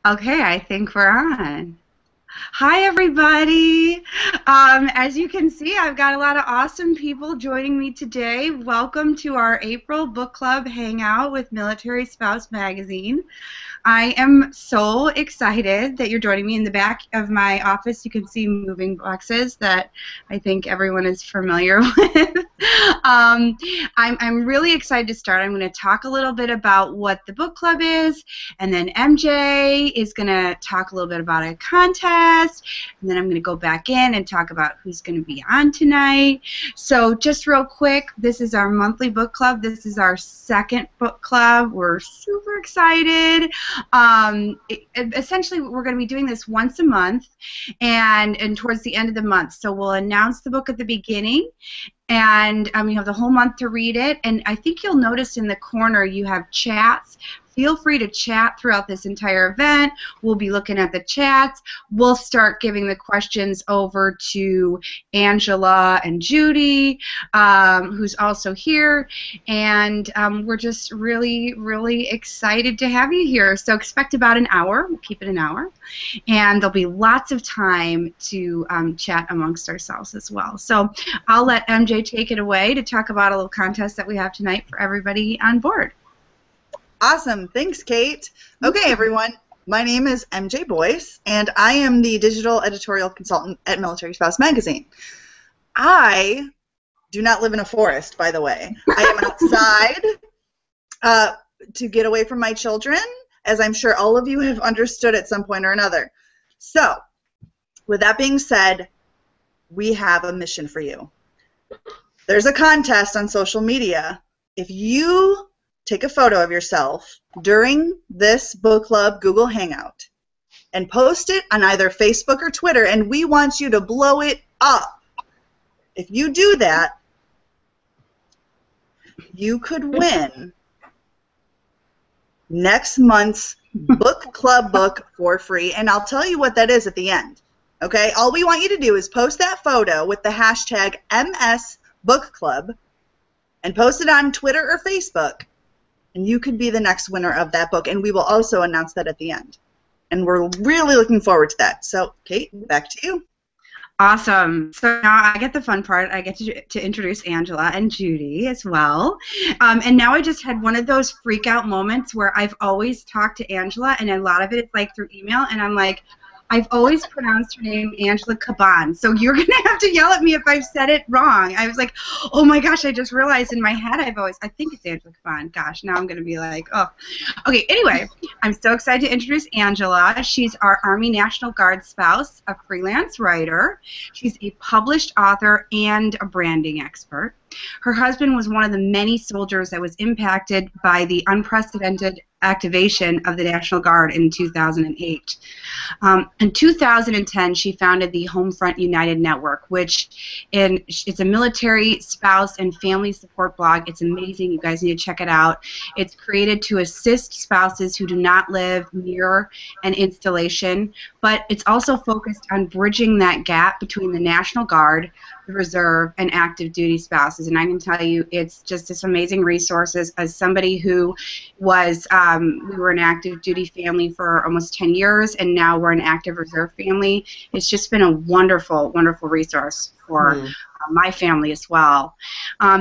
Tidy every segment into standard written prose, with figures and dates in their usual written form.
Okay, I think we're on. Hi, everybody. As you can see, I've got a lot of awesome people joining me today. Welcome to our April Book Club Hangout with Military Spouse Magazine. I am so excited that you're joining me. In the back of my office, you can see moving boxes that I think everyone is familiar with. I'm really excited to start. I'm going to talk a little bit about what the book club is, and then MJ is going to talk a little bit about a contest, and then I'm going to go back in and talk about who's going to be on tonight. So just real quick, this is our monthly book club. This is our second book club. We're super excited. Essentially, we're going to be doing this once a month and towards the end of the month. So we'll announce the book at the beginning, and you have the whole month to read it. And I think you'll notice in the corner you have chats. Feel free to chat throughout this entire event. We'll be looking at the chats. We'll start giving the questions over to Angela and Judy, who's also here. And we're just really, really excited to have you here. So expect about an hour. We'll keep it an hour. And there'll be lots of time to chat amongst ourselves as well. So I'll let MJ take it away to talk about a little contest that we have tonight for everybody on board. Awesome. Thanks, Kate. Okay, everyone. My name is MJ Boyce, and I am the digital editorial consultant at Military Spouse Magazine. I do not live in a forest, by the way. I am outside to get away from my children, as I'm sure all of you have understood at some point or another. So, with that being said, we have a mission for you. There's a contest on social media. If you take a photo of yourself during this book club Google Hangout and post it on either Facebook or Twitter, and we want you to blow it up. If you do that, you could win next month's book club book for free, and I'll tell you what that is at the end. Okay? All we want you to do is post that photo with the hashtag MSBookClub and post it on Twitter or Facebook, and you could be the next winner of that book, and we will also announce that at the end. And we're really looking forward to that. So, Kate, back to you. Awesome. So now I get the fun part. I get to introduce Angela and Judy as well. And now I just had one of those freak out moments where I've always talked to Angela, and a lot of it is like through email, and I'm like, I've always pronounced her name Angela Caban, so you're going to have to yell at me if I've said it wrong. I was like, oh my gosh, I just realized in my head I think it's Angela Caban. Gosh, now I'm going to be like, oh. Okay, anyway, I'm so excited to introduce Angela. She's our Army National Guard spouse, a freelance writer. She's a published author and a branding expert. Her husband was one of the many soldiers that was impacted by the unprecedented activation of the National Guard in 2008. In 2010, she founded the Homefront United Network, which it's a military spouse and family support blog. It's amazing. You guys need to check it out. It's created to assist spouses who do not live near an installation, but it's also focused on bridging that gap between the National Guard, the Reserve, and active duty spouses. And I can tell you, it's just this amazing resources. As somebody who was, we were an active duty family for almost 10 years, and now we're an active reserve family. It's just been a wonderful, wonderful resource for my family as well.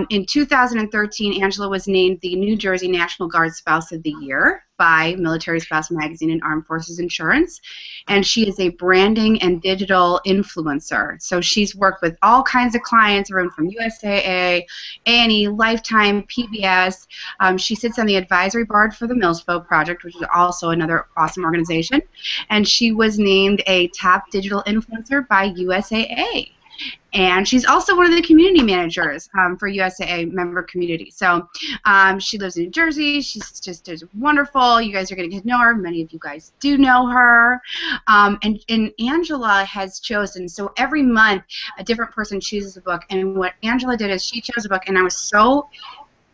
In 2013, Angela was named the New Jersey National Guard Spouse of the Year by Military Spouse Magazine and Armed Forces Insurance, and she is a branding and digital influencer. So she's worked with all kinds of clients, everyone from USAA, A&E, Lifetime, PBS. She sits on the advisory board for the Millspo Project, which is also another awesome organization, and she was named a top digital influencer by USAA. And she's also one of the community managers for USAA member community. So she lives in New Jersey. She's just wonderful. You guys are going to get to know her. Many of you guys do know her. And Angela has chosen, so every month a different person chooses a book. And what Angela did is she chose a book, and I was so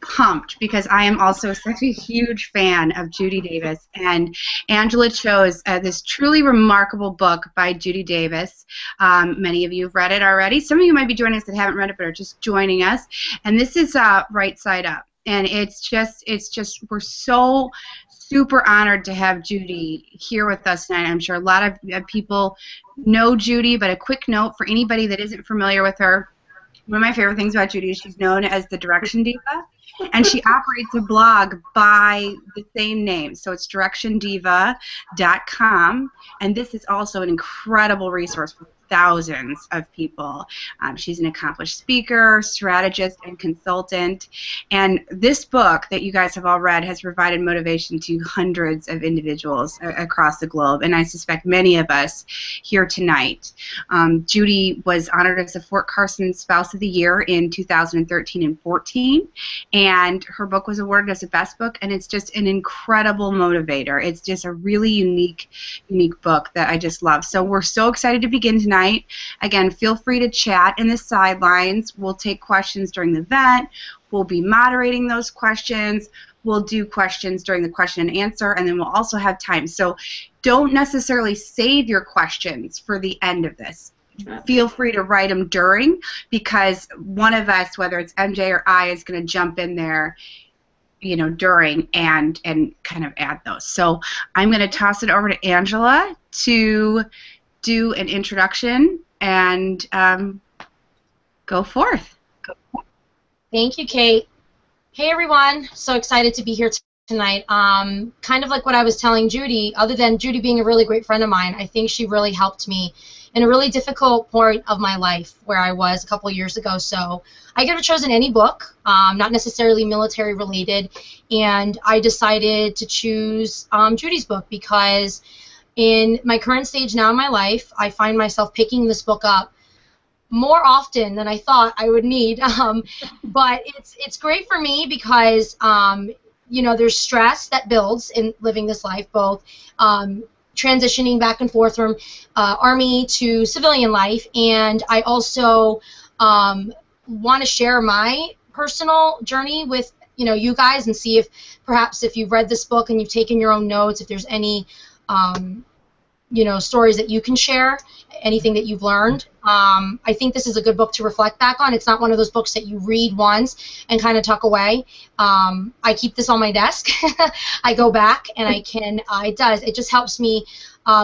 pumped because I am also such a huge fan of Judy Davis, and Angela chose this truly remarkable book by Judy Davis. Many of you have read it already. Some of you might be joining us that haven't read it but are just joining us, and this is Right Side Up. And it's just we're so super honored to have Judy here with us tonight. I'm sure a lot of people know Judy, but a quick note for anybody that isn't familiar with her. One of my favorite things about Judy is she's known as the Direction Diva, and she operates a blog by the same name. So it's directiondiva.com, and this is also an incredible resource for thousands of people. She's an accomplished speaker, strategist, and consultant. And this book that you guys have all read has provided motivation to hundreds of individuals across the globe, and I suspect many of us here tonight. Judy was honored as the Fort Carson Spouse of the Year in 2013 and 14, and her book was awarded as the best book, and it's just an incredible motivator. It's just a really unique book that I just love. So we're so excited to begin tonight. Again, feel free to chat in the sidelines. We'll take questions during the event. We'll be moderating those questions. We'll do questions during the question and answer, and then we'll also have time. So don't necessarily save your questions for the end of this. Feel free to write them during, because one of us, whether it's MJ or I, is going to jump in there, you know, during and kind of add those. So I'm going to toss it over to Angela to do an introduction and go forth. Thank you, Kate. Hey, everyone. So excited to be here tonight. Kind of like what I was telling Judy, other than Judy being a really great friend of mine, I think she really helped me in a really difficult point of my life where I was a couple of years ago. So I could have chosen any book, not necessarily military related, and I decided to choose Judy's book because in my current stage now in my life, I find myself picking this book up more often than I thought I would need. But it's great for me because you know, there's stress that builds in living this life, both transitioning back and forth from Army to civilian life, and I also want to share my personal journey with you guys and see if perhaps if you've read this book and you've taken your own notes, if there's any stories that you can share, anything that you've learned. I think this is a good book to reflect back on. It's not one of those books that you read once and kind of tuck away. I keep this on my desk. I go back and it just helps me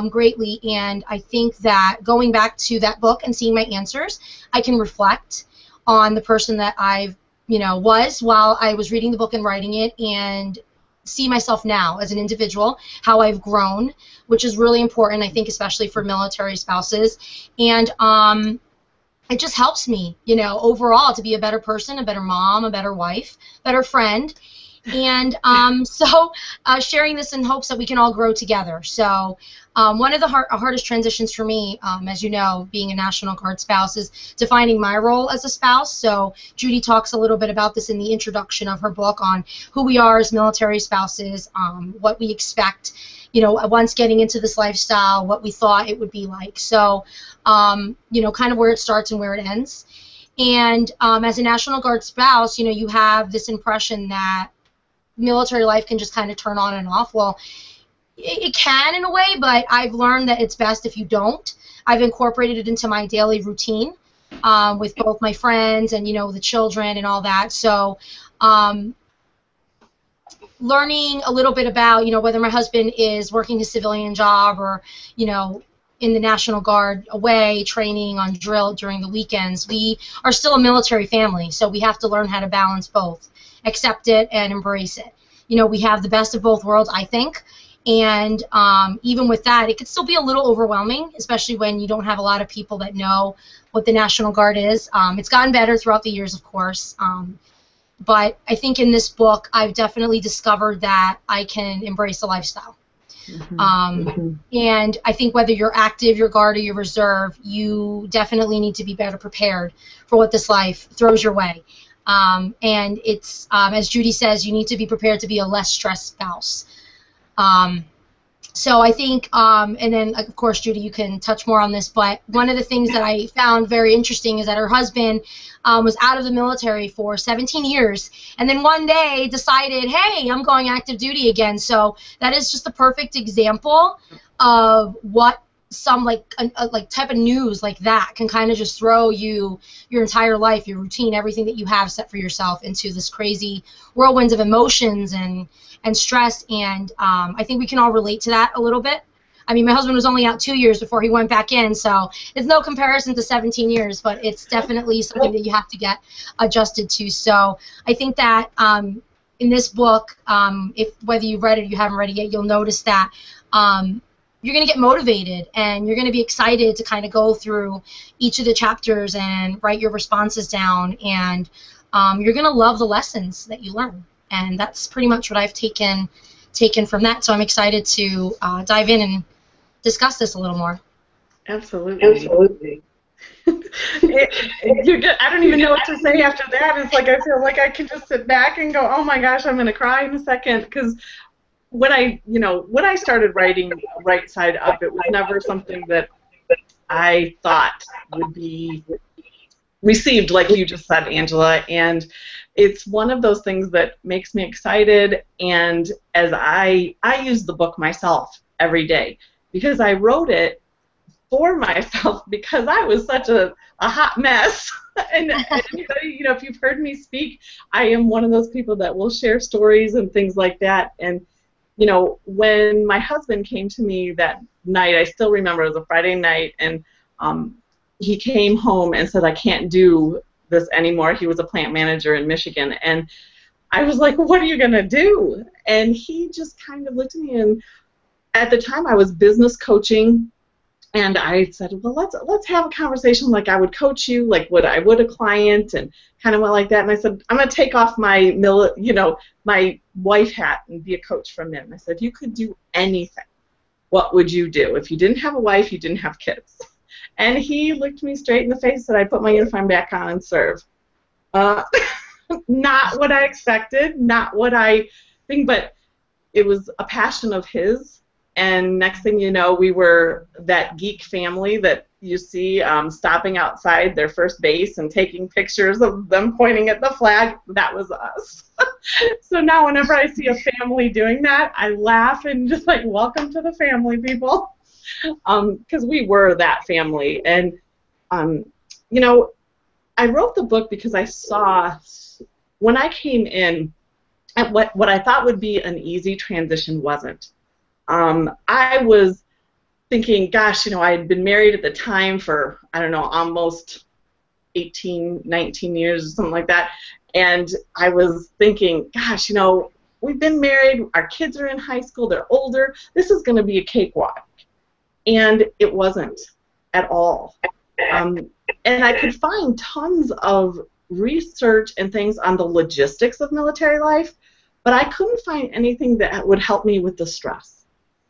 greatly, and I think that going back to that book and seeing my answers, I can reflect on the person that I've was while I was reading the book and writing it, and see myself now as an individual, how I've grown, which is really important, I think, especially for military spouses. And it just helps me, overall to be a better person, a better mom, a better wife, better friend. And so sharing this in hopes that we can all grow together. So one of the hardest transitions for me, as you know, being a National Guard spouse, is defining my role as a spouse. So Judy talks a little bit about this in the introduction of her book on who we are as military spouses, what we expect, once getting into this lifestyle, what we thought it would be like. So, kind of where it starts and where it ends. And as a National Guard spouse, you have this impression that military life can just kind of turn on and off. Well, it can in a way, but I've learned that it's best if you don't. I've incorporated it into my daily routine with both my friends and, the children and all that. So learning a little bit about, whether my husband is working his civilian job or, in the National Guard away, training on drill during the weekends, we are still a military family, so we have to learn how to balance both. Accept it and embrace it. We have the best of both worlds, I think, and even with that, it could still be a little overwhelming, especially when you don't have a lot of people that know what the National Guard is. It's gotten better throughout the years, of course, but I think in this book, I've definitely discovered that I can embrace the lifestyle. And I think whether you're active, your Guard, or your Reserve, you definitely need to be better prepared for what this life throws your way. And it's, as Judy says, you need to be prepared to be a less stressed spouse. So I think, and then, of course, Judy, you can touch more on this, but one of the things that I found very interesting is that her husband was out of the military for 17 years, and then one day decided, hey, I'm going active duty again. So that is just the perfect example of what some like type of news like that can kind of just throw your entire life, your routine, everything that you have set for yourself into this crazy whirlwinds of emotions and and stressed, and I think we can all relate to that a little bit. I mean, my husband was only out 2 years before he went back in, so it's no comparison to 17 years, but it's definitely something that you have to get adjusted to. So I think that in this book, if whether you've read it or you haven't read it yet, you'll notice that you're going to get motivated, and you're going to be excited to kind of go through each of the chapters and write your responses down, and you're going to love the lessons that you learn. And that's pretty much what I've taken from that. So I'm excited to dive in and discuss this a little more. Absolutely. I don't even know what to say after that. It's like I feel like I can just sit back and go, oh my gosh, I'm going to cry in a second, because when I started writing Right Side Up, it was never something that I thought would be received like you just said, Angela, and it's one of those things that makes me excited. And as I use the book myself every day, because I wrote it for myself, because I was such a hot mess. and anybody, if you've heard me speak, I am one of those people that will share stories and things like that. And when my husband came to me that night, I still remember it was a Friday night, and he came home and said, I can't do this anymore. He was a plant manager in Michigan, and I was like, what are you going to do? And he just kind of looked at me, and at the time I was business coaching, and I said, well, let's have a conversation like I would coach you, like what I would a client, and kind of went like that. And I said, I'm going to take off my my wife hat and be a coach from then. I said, if you could do anything, what would you do? If you didn't have a wife, you didn't have kids. And he looked me straight in the face and said, I'd put my uniform back on and serve. Not what I expected, not what I think, but it was a passion of his. And next thing you know, we were that geek family that you see stopping outside their first base and taking pictures of them pointing at the flag. That was us. So now whenever I see a family doing that, I laugh and just like, welcome to the family, people. Because we were that family. And, I wrote the book because I saw, when I came in, at what I thought would be an easy transition wasn't. I was thinking, gosh, I had been married at the time for, I don't know, almost 18, 19 years or something like that. And I was thinking, gosh, we've been married, our kids are in high school, they're older, this is going to be a cakewalk. And it wasn't at all. And I could find tons of research and things on the logistics of military life, but I couldn't find anything that would help me with the stress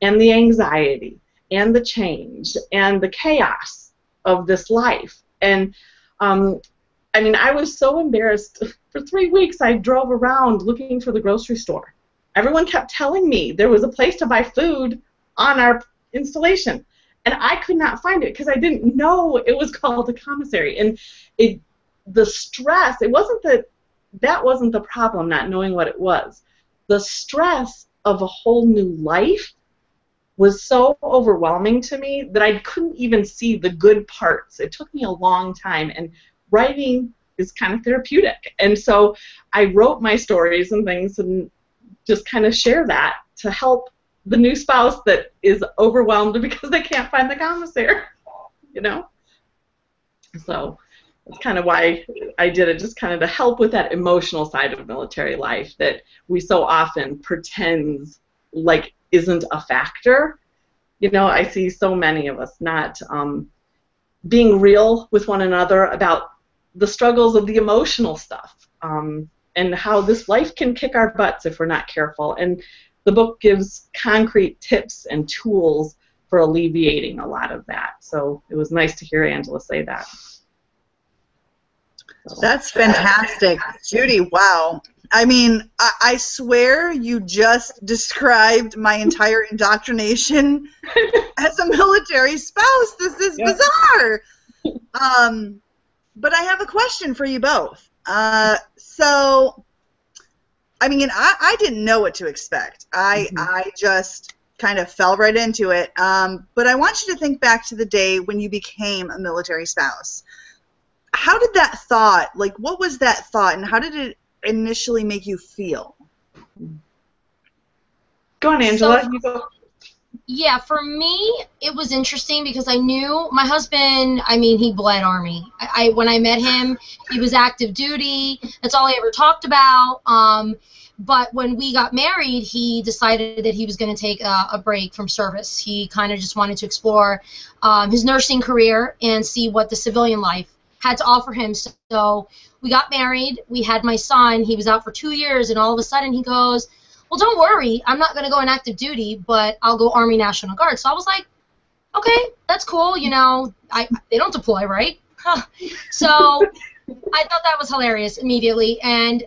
and the anxiety and the change and the chaos of this life. And I was so embarrassed. For 3 weeks, I drove around looking for the grocery store. Everyone kept telling me there was a place to buy food on our installation, and I could not find it because I didn't know it was called a commissary. And the stress, it wasn't that wasn't the problem, not knowing what it was. The stress of a whole new life was so overwhelming to me that I couldn't even see the good parts. It took me a long time, and writing is kind of therapeutic. And so I wrote my stories and things and just kind of share that to help the new spouse that is overwhelmed because they can't find the commissary, So that's kind of why I did it, just kind of to help with that emotional side of military life that we so often pretends like isn't a factor. I see so many of us not being real with one another about the struggles of the emotional stuff and how this life can kick our butts if we're not careful. And the book gives concrete tips and tools for alleviating a lot of that. So it was nice to hear Angela say that. That's fantastic. Judy, wow. I swear you just described my entire indoctrination as a military spouse. This is bizarre. But I have a question for you both. I didn't know what to expect. I just kind of fell right into it. But I want you to think back to the day when you became a military spouse. How did that thought, what was that thought, and how did it initially make you feel? Go on, Angela. So, You go. yeah, for me, it was interesting because I knew my husband, I mean, he bled Army. When I met him, he was active duty. That's all I ever talked about. But when we got married, he decided that he was going to take a break from service. He kind of just wanted to explore his nursing career and see what the civilian life had to offer him. So we got married. We had my son. He was out for 2 years, and all of a sudden he goes, well, don't worry, I'm not going to go in active duty, but I'll go Army National Guard. So I was like, okay, that's cool. You know, they don't deploy, right? Huh. So I thought that was hilarious immediately. And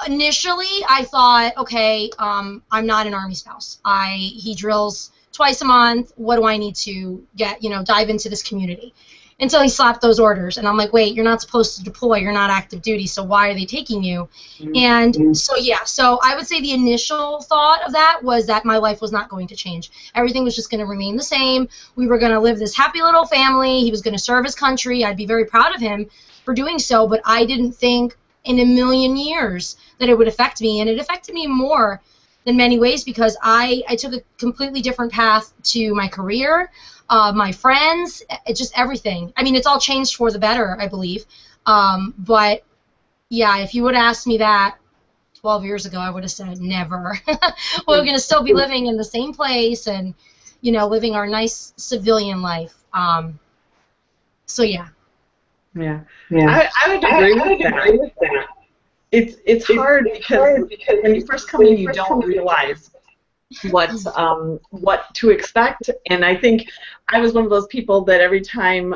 initially I thought, okay, I'm not an Army spouse. He drills twice a month. What do I need to get, dive into this community? Until he slapped those orders, and I'm like, wait, you're not supposed to deploy, you're not active duty, so why are they taking you? And so I would say the initial thought of that was that my life was not going to change. Everything was just going to remain the same. We were going to live this happy little family. He was going to serve his country. I'd be very proud of him for doing so, but I didn't think in a million years that it would affect me, and it affected me more in many ways because I took a completely different path to my career, my friends, just everything. I mean, it's all changed for the better, I believe. But, yeah, if you would have asked me that 12 years ago, I would have said never. We're going to still be living in the same place and, living our nice civilian life. So, yeah. Yeah. I would agree with that. It's hard because when you first come in, you don't realize what to expect, and I think I was one of those people that every time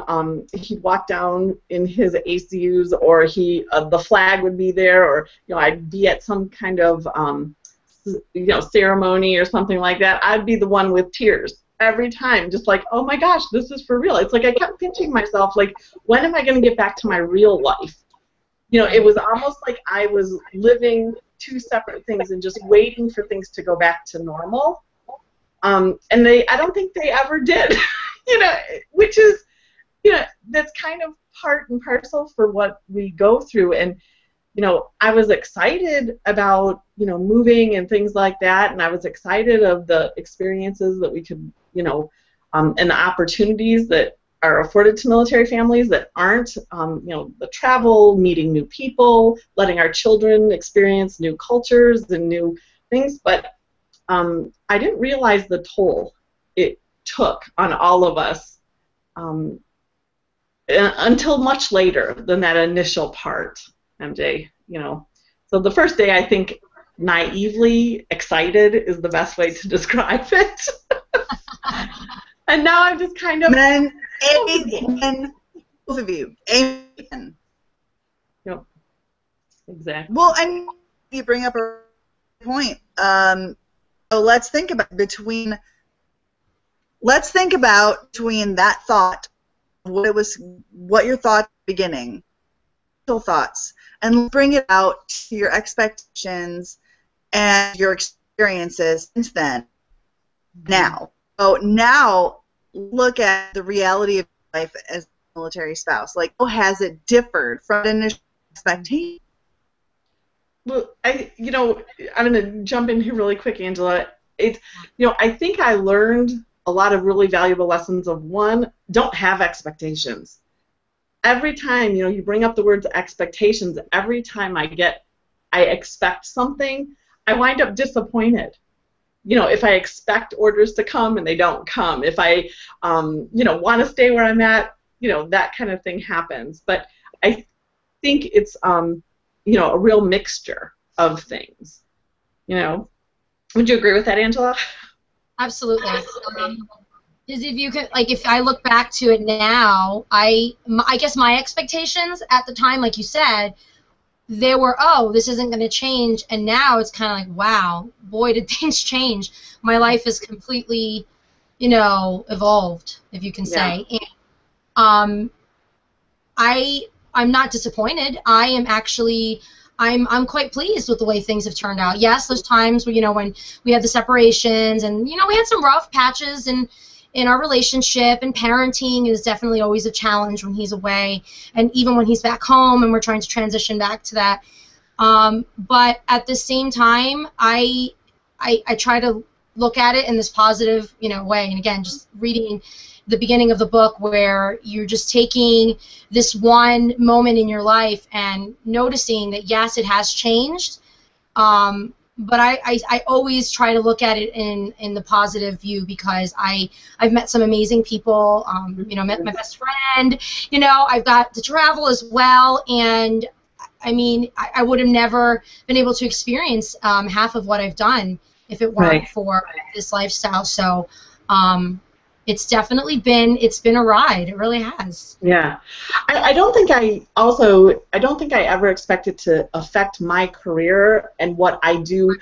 he'd walk down in his ACUs, or the flag would be there, or I'd be at some kind of ceremony or something like that, I'd be the one with tears every time, just like, oh my gosh, this is for real. It's like I kept pinching myself, like, when am I going to get back to my real life? It was almost like I was living two separate things and just waiting for things to go back to normal. And I don't think they ever did, which is, that's kind of part and parcel for what we go through. And, I was excited about, moving and things like that. And I was excited of the experiences that we could, and the opportunities that are afforded to military families that aren't, the travel, meeting new people, letting our children experience new cultures and new things. But I didn't realize the toll it took on all of us until much later than that initial part, MJ. So the first day, I think, naively excited is the best way to describe it. And now I'm just kind of... Amen. Both of you. Amen. Yep. Exactly. Well, and you bring up a point. So let's think about between that thought, what your thought at the beginning, thoughts, and bring it out to your expectations and your experiences since then. Now. So now look at the reality of life as a military spouse. Like, how has it differed from the initial expectation? Well, I'm going to jump in here really quick, Angela. I think I learned a lot of really valuable lessons of, one, don't have expectations. Every time, you bring up the words expectations, every time I expect something, I wind up disappointed. If I expect orders to come and they don't come, if I, want to stay where I'm at, that kind of thing happens. But I think it's, a real mixture of things. Would you agree with that, Angela? Absolutely. If I look back to it now, I guess my expectations at the time, like you said, they were, oh, this isn't going to change, and now it's kind of like, wow, boy, did things change. My life is completely, evolved, if you can say. And, I'm not disappointed. I am actually, I'm quite pleased with the way things have turned out. Yes, those times where, when we had the separations, and, we had some rough patches in our relationship, and parenting is definitely always a challenge when he's away, and even when he's back home and we're trying to transition back to that. But at the same time, I try to look at it in this positive, way. And again, just reading the beginning of the book where you're just taking this one moment in your life and noticing that, yes, it has changed, but I always try to look at it in the positive view, because I've met some amazing people, met my best friend, I've got to travel as well, and I mean, I would have never been able to experience half of what I've done if it weren't for this lifestyle. So it's definitely been a ride. It really has. Yeah. I don't think I ever expected to affect my career and what I do,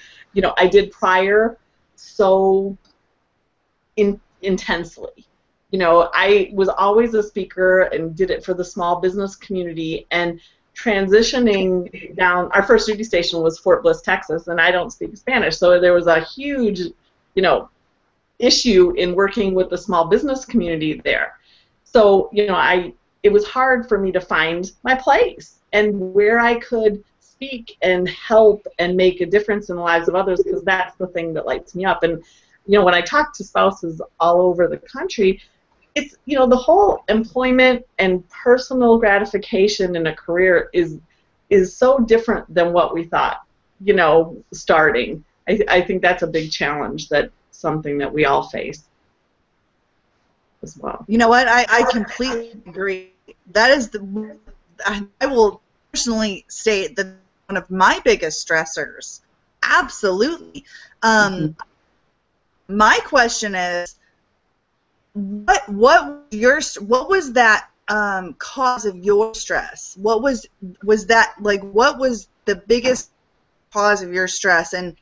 I did prior so intensely. I was always a speaker and did it for the small business community, and transitioning down, our first duty station was Fort Bliss, Texas, and I don't speak Spanish, so there was a huge, issue in working with the small business community there. So, it was hard for me to find my place and where I could speak and help and make a difference in the lives of others, because that's the thing that lights me up. And, when I talk to spouses all over the country, it's, the whole employment and personal gratification in a career is so different than what we thought, starting. I think that's a big challenge, that's something that we all face as well. You know what? I completely agree. That is I will personally state that one of my biggest stressors. Absolutely. My question is, what was that cause of your stress? What was that, like, what was the biggest cause of your stress, and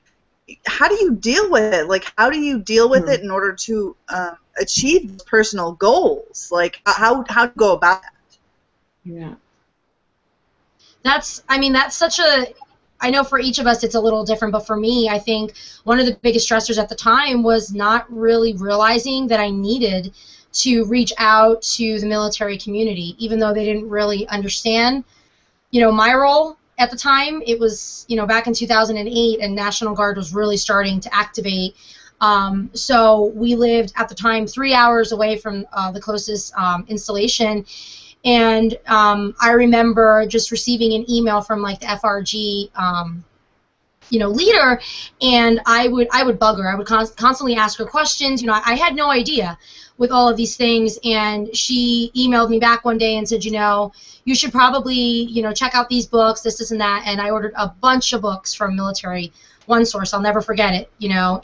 how do you deal with it? Like, how do you deal with it in order to achieve personal goals? Like, how do you go about that? Yeah. That's such a, I know for each of us it's a little different, but for me, I think one of the biggest stressors at the time was not really realizing that I needed to reach out to the military community, even though they didn't really understand, my role at the time. It was, back in 2008, and National Guard was really starting to activate. So we lived at the time 3 hours away from the closest installation. And I remember just receiving an email from, like, the FRG, leader, and I would bug her. I would constantly ask her questions. I had no idea with all of these things, and she emailed me back one day and said, you should probably, check out these books, this, and that. And I ordered a bunch of books from Military One Source. I'll never forget it,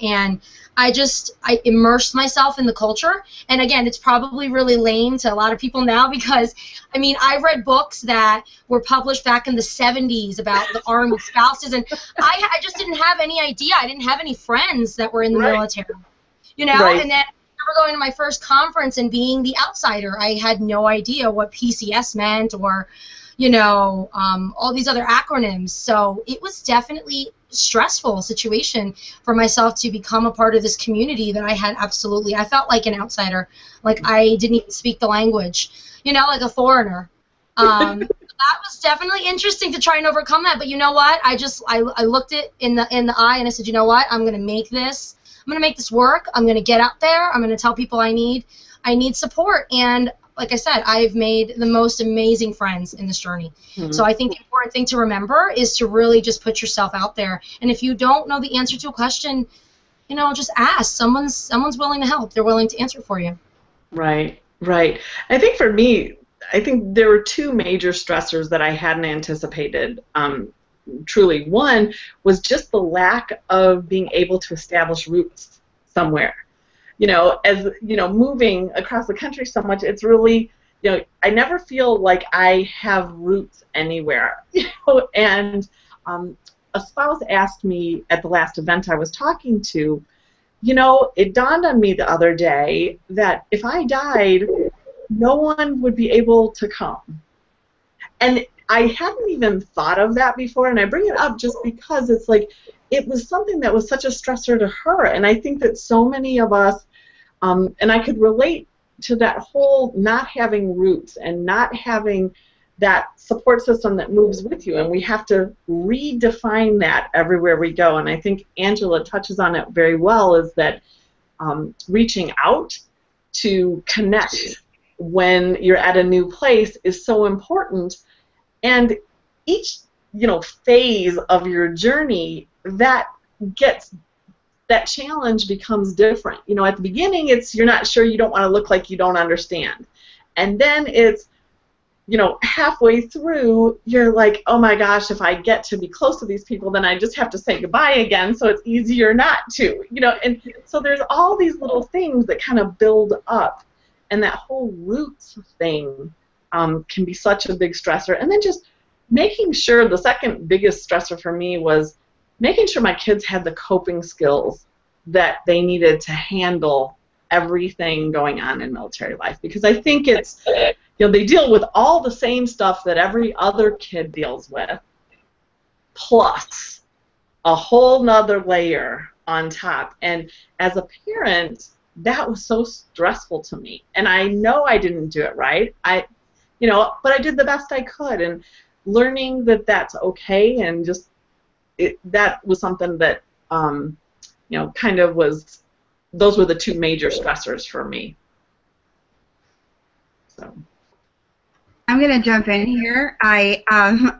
and I immersed myself in the culture. And again, it's probably really lame to a lot of people now, because, I've read books that were published back in the 70s about the Army spouses, and I just didn't have any idea. I didn't have any friends that were in the military, and then going to my first conference and being the outsider, I had no idea what PCS meant, or, all these other acronyms. So it was definitely a stressful situation for myself to become a part of this community that I felt like an outsider, like I didn't even speak the language, like a foreigner. That was definitely interesting to try and overcome that. But you know what? I looked it in the eye, and I said, you know what? I'm going to make this. I'm going to make this work. I'm going to get out there. I'm going to tell people I need support. And like I said, I've made the most amazing friends in this journey. So I think the important thing to remember is to really just put yourself out there. And if you don't know the answer to a question, just ask. Someone's willing to help. They're willing to answer for you. Right. I think for me, there were two major stressors that I hadn't anticipated. Truly, one was just the lack of being able to establish roots somewhere. Moving across the country so much, it's really, I never feel like I have roots anywhere. And a spouse asked me at the last event I was talking to, it dawned on me the other day that if I died, no one would be able to come. And I hadn't even thought of that before, and I bring it up just because it's like it was something that was such a stressor to her, and I think that so many of us, and I could relate to that whole not having roots and not having that support system that moves with you, and we have to redefine that everywhere we go. And I think Angela touches on it very well, is that reaching out to connect when you're at a new place is so important. And each phase of your journey, that challenge becomes different. At the beginning, it's you're not sure, you don't want to look like you don't understand. And then it's, halfway through, you're like, oh my gosh, if I get to be close to these people, then I just have to say goodbye again, so it's easier not to. And so there's all these little things that kind of build up, and that whole roots thing can be such a big stressor. And then just making sure, the second biggest stressor for me was making sure my kids had the coping skills that they needed to handle everything going on in military life. Because I think it's, they deal with all the same stuff that every other kid deals with, plus a whole nother layer on top. And as a parent, that was so stressful to me. And I know I didn't do it right. But I did the best I could. And learning that that's okay, and just that was something that kind of was, those were the two major stressors for me. So I'm gonna jump in here. I am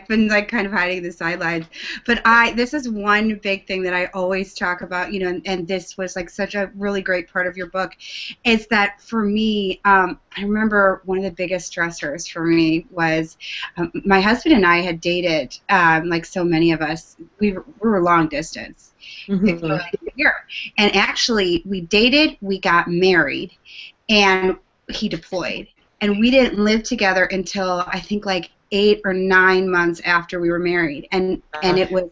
been kind of hiding the sidelines, but this is one big thing that I always talk about, and this was such a really great part of your book, is that for me, I remember one of the biggest stressors for me was my husband and I had dated, like so many of us, we were long distance. Mm-hmm. And actually we dated, we got married, and he deployed. And we didn't live together until I think 8 or 9 months after we were married. And it was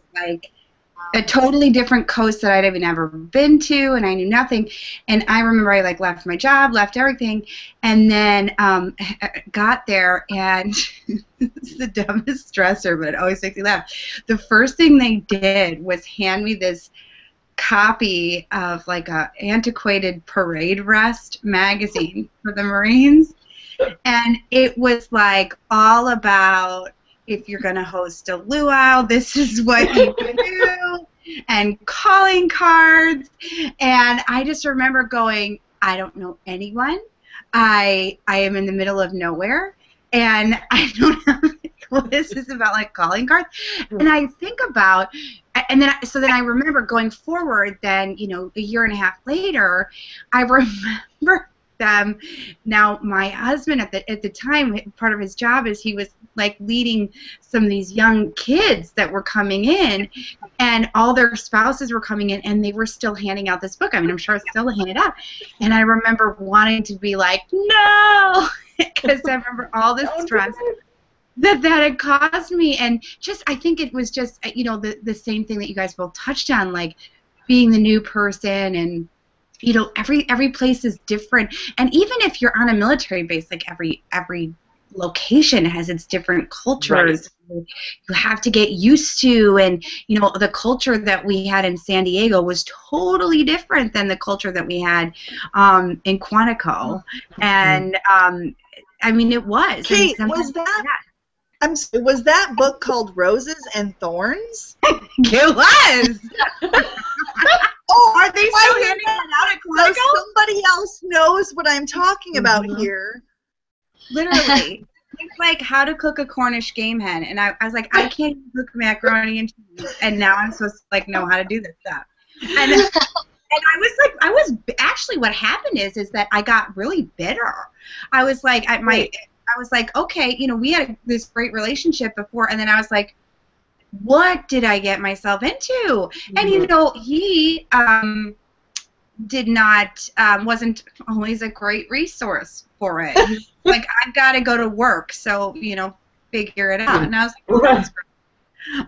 a totally different coast that I'd even ever been to, and I knew nothing. And I remember I left my job, left everything, and then got there, and it's the dumbest stressor, but it always makes me laugh. The first thing they did was hand me this copy of a antiquated parade rest magazine for the Marines. And it was all about, if you're going to host a luau, this is what you can do, and calling cards. And I just remember going, I don't know anyone. I am in the middle of nowhere, and I don't have what this is about, calling cards. And I think about, and then I remember going forward, then, a year and a half later, I remember them. Now, my husband at the time, part of his job is he was leading some of these young kids that were coming in, and all their spouses were coming in, and they were still handing out this book. I mean, I'm sure it's still handed out. And I remember wanting to be no, because I remember all the stress that had caused me. And just, I think it was just, the same thing that you guys both touched on, being the new person, and every place is different. And even if you're on a military base, every location has its different cultures. Right. You have to get used to, and the culture that we had in San Diego was totally different than the culture that we had in Quantico. And I mean, it was. Kate, was that book called Roses and Thorns? It was. Oh, are they still handing that out at Quantico? Somebody else knows what I'm talking about here. Literally. It's how to cook a Cornish game hen. And I was like, I can't even cook macaroni and cheese. And now I'm supposed to know how to do this stuff. And I was actually, what happened is that I got really bitter. I was okay, we had this great relationship before, and then I was like, what did I get myself into? And he did not, wasn't always a great resource for it. I've got to go to work, so figure it out. And I was like, oh, that's great.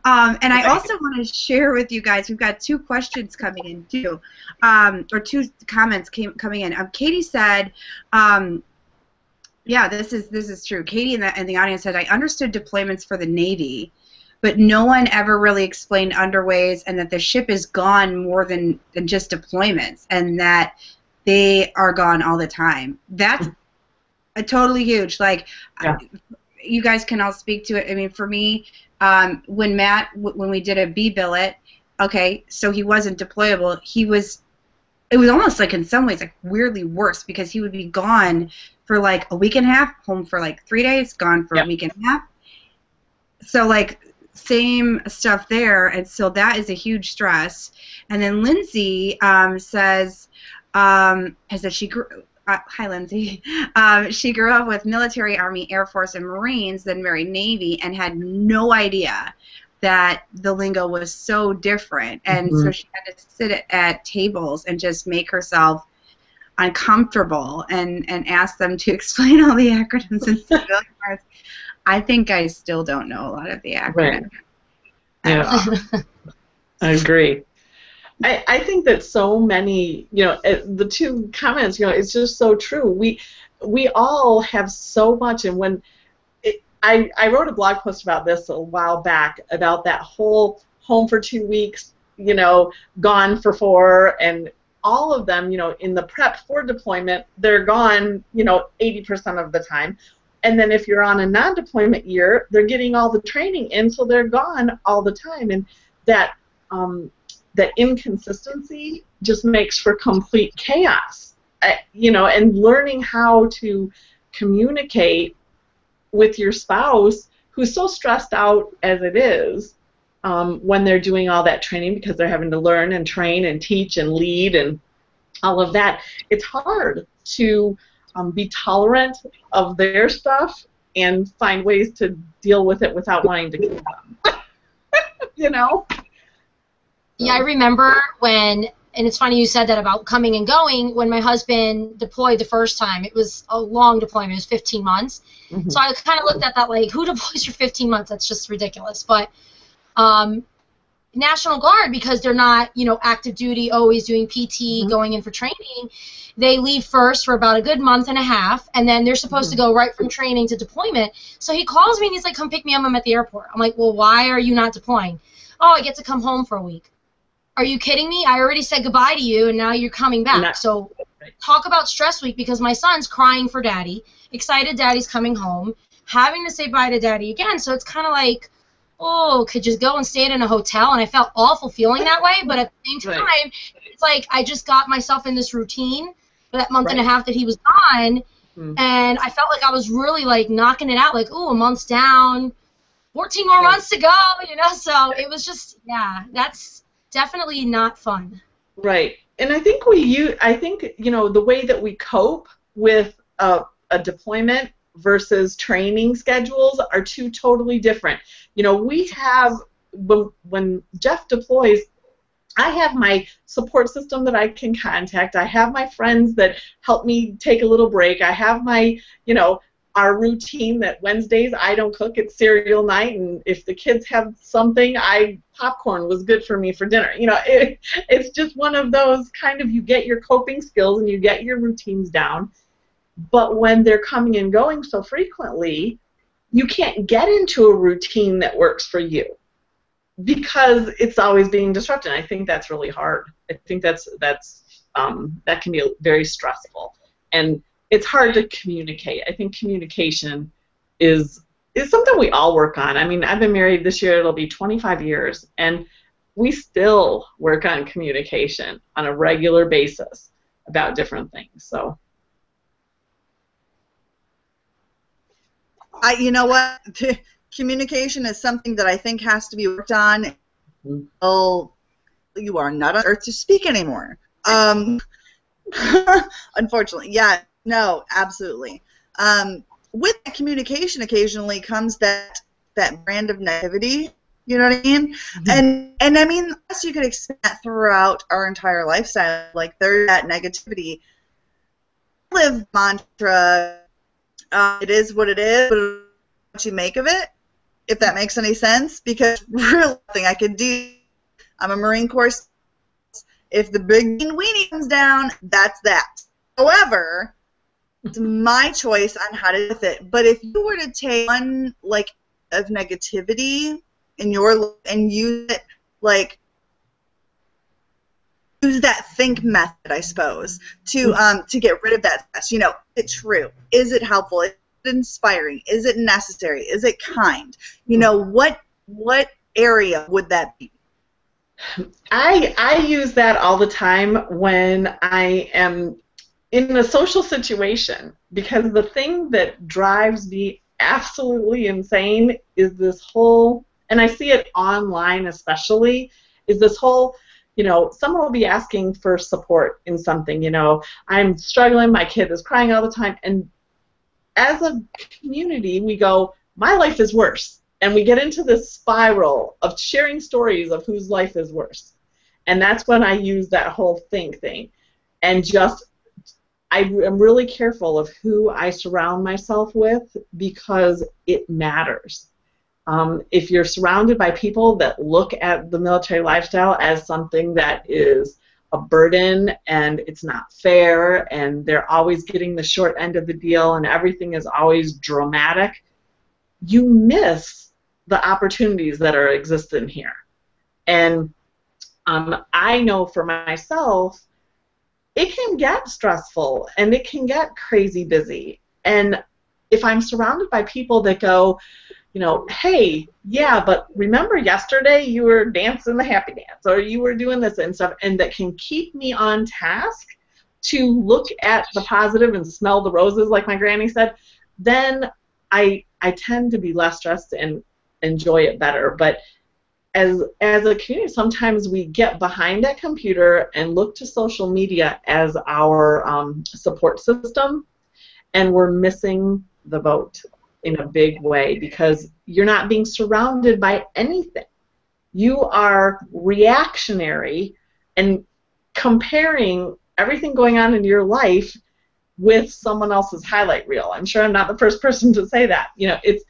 And I also want to share with you guys, we've got 2 questions coming in too, or 2 comments coming in. Katie said, yeah, this is true. Katie in the audience said, I understood deployments for the Navy, but no one ever really explained underways, and that the ship is gone more than just deployments, and that they are gone all the time. That's a totally huge. you guys can all speak to it. I mean, for me, when when we did a B billet, okay, so he wasn't deployable. It was almost like in some ways like weirdly worse because he would be gone for like a week and a half, home for like 3 days, gone for a week and a half. So like same stuff there, and so that is a huge stress. And then Lindsay says that she grew. Hi, Lindsay. She grew up with military, Army, Air Force, and Marines, then married Navy, and had no idea that the lingo was so different. And so she had to sit at tables and just make herself uncomfortable and ask them to explain all the acronyms and civilian words. I think I still don't know a lot of the acronyms. Right. Yeah, I agree. I think that so many, the two comments, it's just so true. We all have so much, and when I wrote a blog post about this a while back about that whole home for 2 weeks, gone for 4, and all of them, in the prep for deployment, they're gone, 80% of the time. And then if you're on a non-deployment year, they're getting all the training in, so they're gone all the time. And that inconsistency just makes for complete chaos, and learning how to communicate with your spouse who's so stressed out as it is when they're doing all that training because they're having to learn and train and teach and lead and all of that. It's hard to be tolerant of their stuff and find ways to deal with it without wanting to kill them. Yeah, I remember when, and it's funny you said that about coming and going, when my husband deployed the first time. It was a long deployment. It was 15 months. So I kind of looked at that like, who deploys for 15 months? That's just ridiculous. But National Guard, because they're not, active duty, always doing PT, going in for training, they leave first for about a good month and a half, and then they're supposed to go right from training to deployment. So he calls me and he's like, come pick me up, I'm at the airport. I'm like, well, why are you not deploying? Oh, I get to come home for a week. Are you kidding me? I already said goodbye to you, and now you're coming back. So talk about stress week, because my son's crying for daddy, excited daddy's coming home, having to say bye to daddy again. So it's kind of like, oh, could just go and stay in a hotel, and I felt awful feeling that way, but at the same time, it's like I just got myself in this routine for that month and a half that he was gone, and I felt like I was really, like, knocking it out, like, ooh, a month's down, 14 more months to go, so it was just, yeah, that's definitely not fun. Right. And I think the way that we cope with a deployment versus training schedules are two totally different. We have, when Jeff deploys, I have my support system that I can contact. I have my friends that help me take a little break. I have my, our routine that Wednesdays I don't cook, it's cereal night, and if the kids have something, popcorn was good for me for dinner. It's just one of those kind of, you get your coping skills and you get your routines down. But when they're coming and going so frequently, you can't get into a routine that works for you because it's always being disrupted. I think that's really hard. I think that can be very stressful, and it's hard to communicate. I think communication is something we all work on. I mean, I've been married this year, it'll be 25 years, and we still work on communication on a regular basis about different things. So. You know what? Communication is something that I think has to be worked on until you are not on earth to speak anymore. Unfortunately, yeah, no, absolutely. With that communication, occasionally comes that brand of negativity. You know what I mean? And I mean, as you could expect that throughout our entire lifestyle, like there's that negativity. Live mantra. It is what it is, but what you make of it, if that makes any sense, because really nothing I could do. I'm a Marine Corps. If the big weenie comes down, that's that. However, it's my choice on how to deal with it. But if you were to take one of negativity in your life and use it use that think method, I suppose, to get rid of that stress. Is it true? Is it helpful? inspiring? Is it necessary? Is it kind? You know, what area would that be? I use that all the time when I am in a social situation, because the thing that drives me absolutely insane is this whole, and I see it online especially, is this whole, you know, someone will be asking for support in something, you know, I'm struggling, my kid is crying all the time, and as a community we go, my life is worse, and we get into this spiral of sharing stories of whose life is worse. And that's when I use that whole thing, and just I'm really careful of who I surround myself with, because it matters. If you're surrounded by people that look at the military lifestyle as something that is a burden and it's not fair and they're always getting the short end of the deal and everything is always dramatic, you miss the opportunities that are existent here. And I know for myself, it can get stressful and it can get crazy busy. And if I'm surrounded by people that go, you know, hey, yeah, but remember yesterday you were dancing the happy dance, or you were doing this and stuff, and that can keep me on task to look at the positive and smell the roses, like my granny said, then I tend to be less stressed and enjoy it better. But as a community, sometimes we get behind that computer and look to social media as our support system, and we're missing the boat in a big way, because you're not being surrounded by anything. You are reactionary and comparing everything going on in your life with someone else's highlight reel. I'm sure I'm not the first person to say that. You know, it's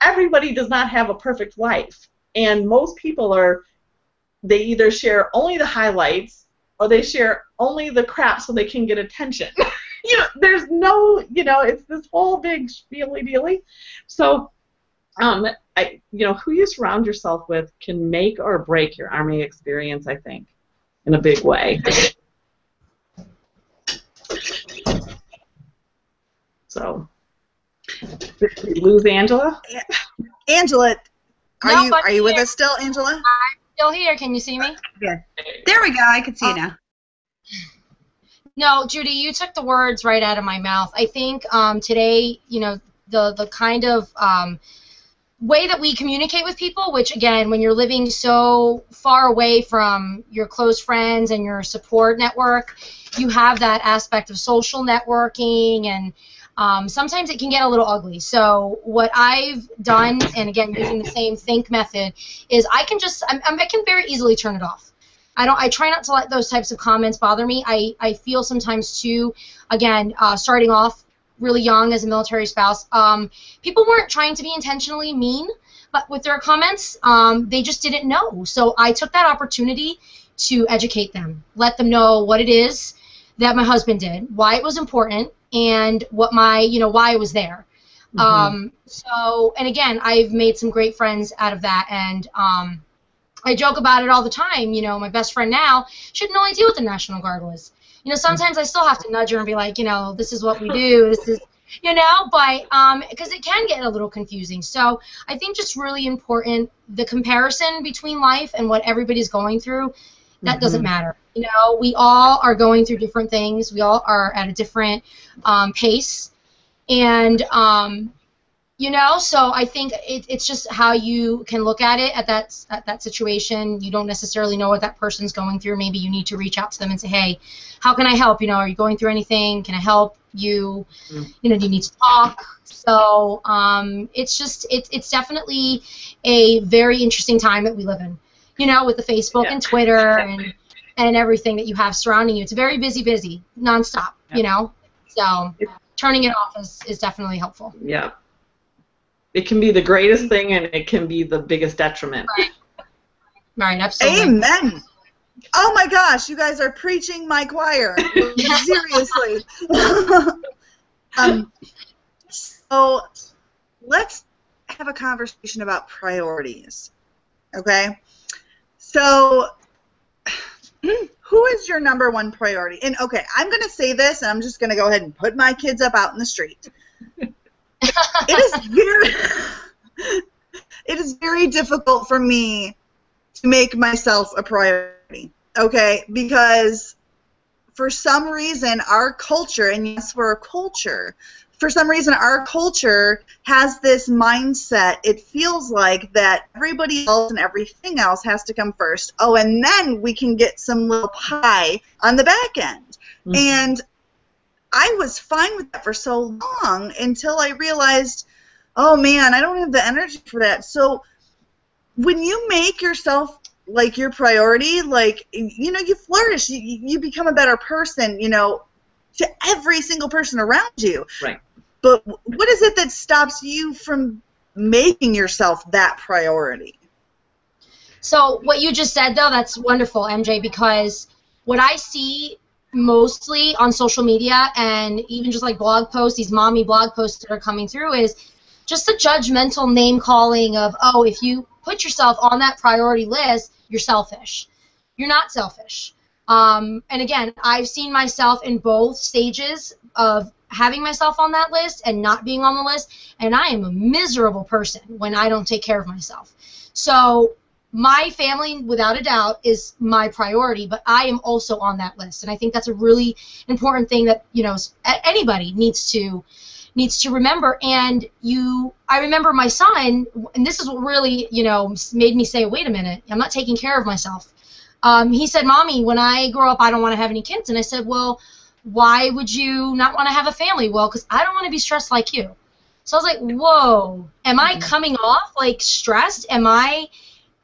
everybody does not have a perfect life. And most people they either share only the highlights or they share only the crap so they can get attention. You know, there's no, you know, it's this whole big spiely-dealy. So, you know, who you surround yourself with can make or break your Army experience, I think, in a big way. So, did we lose Angela? Angela, No, are you with us still, Angela? I'm still here. Can you see me? Yeah. There we go. I can see you now. No, Judy, you took the words right out of my mouth. I think today, you know, the kind of way that we communicate with people, which, again, when you're living so far away from your close friends and your support network, you have that aspect of social networking, and sometimes it can get a little ugly. So what I've done, and again, using the same think method, is I can very easily turn it off. I try not to let those types of comments bother me. I feel sometimes too, again, starting off really young as a military spouse, people weren't trying to be intentionally mean, but with their comments, they just didn't know. So I took that opportunity to educate them, let them know what it is that my husband did, why it was important, and what why I was there. Mm-hmm. So, and again, I've made some great friends out of that, and I joke about it all the time. You know, my best friend now, she had no idea what the National Guard was. You know, sometimes I still have to nudge her and be like, you know, this is what we do. This is, you know, but because it can get a little confusing. So I think just really important, the comparison between life and what everybody's going through, that doesn't matter. You know, we all are going through different things. We all are at a different pace. And, you know, so I think it's just how you can look at it at that situation. You don't necessarily know what that person's going through. Maybe you need to reach out to them and say, hey, how can I help? You know, are you going through anything? Can I help you? You know, do you need to talk? So it's just, it's definitely a very interesting time that we live in, you know, with the Facebook and Twitter and everything that you have surrounding you. It's very busy, nonstop, you know. So turning it off is definitely helpful. Yeah. It can be the greatest thing, and it can be the biggest detriment. Right, absolutely. Amen. Oh my gosh, you guys are preaching my choir. Seriously. So let's have a conversation about priorities. Okay? So who is your number one priority? And okay, I'm going to say this, and I'm just going to go ahead and put my kids up out in the street. it is very difficult for me to make myself a priority, okay? Because for some reason our culture, and yes, we're a culture, for some reason our culture has this mindset, it feels like, that everybody else and everything else has to come first. Oh, and then we can get some little pie on the back end. Mm-hmm. And I was fine with that for so long until I realized, oh man, I don't have the energy for that. So when you make yourself like your priority, like, you know, you flourish, you become a better person, you know, to every single person around you. Right. But what is it that stops you from making yourself that priority? So what you just said, though, that's wonderful, MJ, because what I see mostly on social media and even just like blog posts, these mommy blog posts that are coming through, is just the judgmental name calling of, oh, if you put yourself on that priority list, you're selfish. You're not selfish. And again, I've seen myself in both stages of having myself on that list and not being on the list, and I am a miserable person when I don't take care of myself. So my family, without a doubt, is my priority, but I am also on that list, and I think that's a really important thing that, you know, anybody needs to remember. And I remember my son, and this is what really, you know, made me say, wait a minute, I'm not taking care of myself. He said, Mommy, when I grow up, I don't want to have any kids. And I said, well, why would you not want to have a family? Well, because I don't want to be stressed like you. So I was like, whoa, am I coming off like stressed? Am I,